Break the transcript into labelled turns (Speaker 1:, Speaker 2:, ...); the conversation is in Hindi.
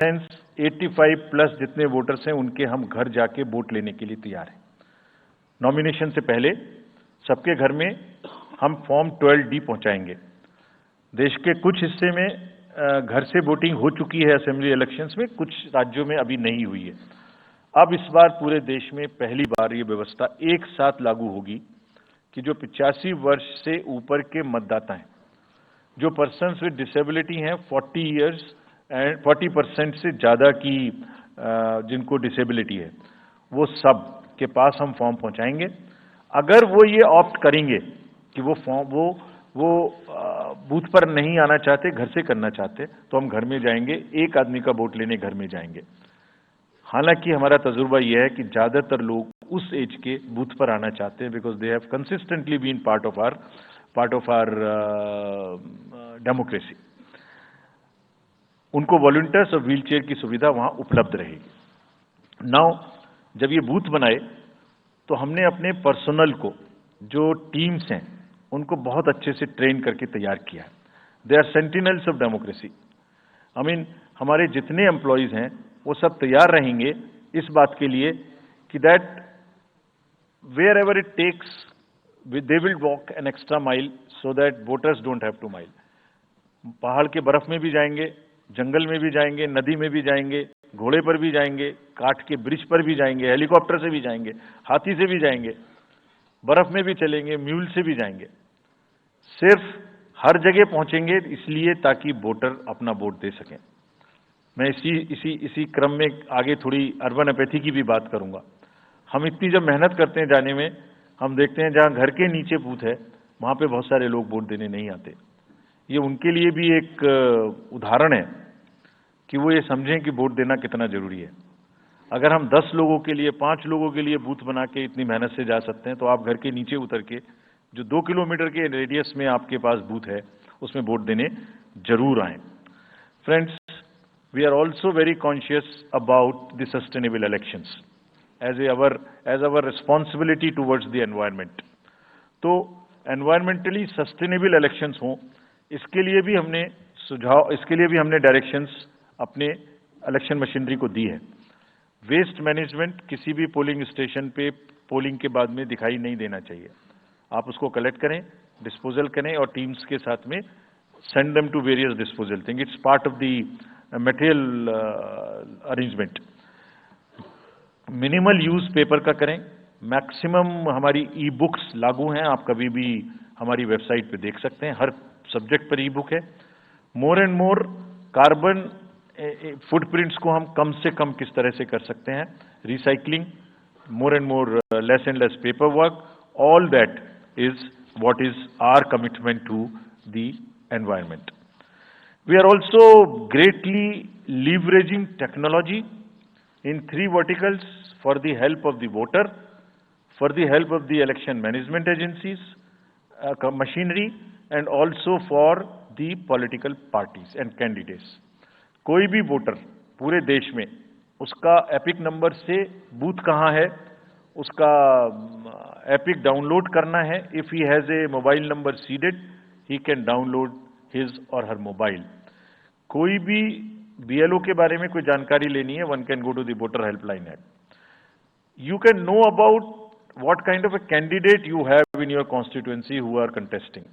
Speaker 1: सेंस 85 प्लस जितने वोटर्स हैं उनके हम घर जाके वोट लेने के लिए तैयार हैं। नॉमिनेशन से पहले सबके घर में हम फॉर्म 12D पहुंचाएंगे। देश के कुछ हिस्से में घर से वोटिंग हो चुकी है असेंबली इलेक्शंस में, कुछ राज्यों में अभी नहीं हुई है। अब इस बार पूरे देश में पहली बार ये व्यवस्था एक साथ लागू होगी कि जो 85 वर्ष से ऊपर के मतदाता हैं, जो पर्सन्स विद डिसेबिलिटी हैं 40 इयर्स एंड 40% से ज़्यादा की जिनको डिसेबिलिटी है, वो सब के पास हम फॉर्म पहुंचाएंगे। अगर वो ये ऑप्ट करेंगे कि वो फॉर्म वो बूथ पर नहीं आना चाहते, घर से करना चाहते, तो हम घर में जाएंगे, एक आदमी का वोट लेने घर में जाएंगे। हालांकि हमारा तजुर्बा यह है कि ज़्यादातर लोग उस एज के बूथ पर आना चाहते हैं, because they have consistently been part of our democracy. उनको वॉलंटियर्स और व्हील चेयर की सुविधा वहां उपलब्ध रहेगी। नाउ जब ये बूथ बनाए तो हमने अपने पर्सनल को, जो टीम्स हैं, उनको बहुत अच्छे से ट्रेन करके तैयार किया है। They are sentinels of democracy. I mean हमारे जितने एम्प्लॉयज हैं वो सब तैयार रहेंगे इस बात के लिए कि that wherever it takes they will walk an extra mile so that voters don't have to mile. पहाड़ के बर्फ में भी जाएंगे, जंगल में भी जाएंगे, नदी में भी जाएंगे, घोड़े पर भी जाएंगे, काठ के ब्रिज पर भी जाएंगे, हेलीकॉप्टर से भी जाएंगे, हाथी से भी जाएंगे, बर्फ में भी चलेंगे, म्यूल से भी जाएंगे। सिर्फ हर जगह पहुंचेंगे इसलिए ताकि वोटर अपना वोट दे सकें। मैं इसी क्रम में आगे थोड़ी अर्बन एपैथी की भी बात करूंगा। हम इतनी जब मेहनत करते हैं जाने में, हम देखते हैं जहां घर के नीचे बूथ है वहां पे बहुत सारे लोग वोट देने नहीं आते। ये उनके लिए भी एक उदाहरण है कि वो ये समझें कि वोट देना कितना जरूरी है। अगर हम 10 लोगों के लिए, 5 लोगों के लिए बूथ बना के इतनी मेहनत से जा सकते हैं, तो आप घर के नीचे उतर के जो 2 किलोमीटर के रेडियस में आपके पास बूथ है उसमें वोट देने जरूर आए। Friends, we are also very conscious about the sustainable elections as our responsibility towards the environment। तो environmentally sustainable elections हों, इसके लिए भी हमने डायरेक्शंस अपने इलेक्शन मशीनरी को दी है। वेस्ट मैनेजमेंट किसी भी पोलिंग स्टेशन पे पोलिंग के बाद में दिखाई नहीं देना चाहिए। आप उसको कलेक्ट करें, डिस्पोजल करें और टीम्स के साथ में send them to various disposal thing. It's part of the material arrangement. Minimal use paper का करें। मैक्सिमम हमारी ई बुक्स लागू हैं, आप कभी भी हमारी वेबसाइट पे देख सकते हैं, हर सब्जेक्ट पर ई बुक है। मोर एंड मोर कार्बन फुटप्रिंट्स को हम कम से कम किस तरह से कर सकते हैं, recycling, more and more less and less paper work, all that is what is our commitment to the environment. We are also greatly leveraging technology in 3 verticals for the help of the voter, for the help of the election management agencies, machinery, and also for the political parties and candidates। कोई भी वोटर पूरे देश में उसका एपिक नंबर से बूथ कहाँ है उसका एपिक डाउनलोड करना है। If he has a mobile number seeded, he can download his or her mobile। कोई भी बीएलओ के बारे में कोई जानकारी लेनी है, one can go to the voter helpline app। You can know about what kind of a candidate you have in your constituency who are contesting।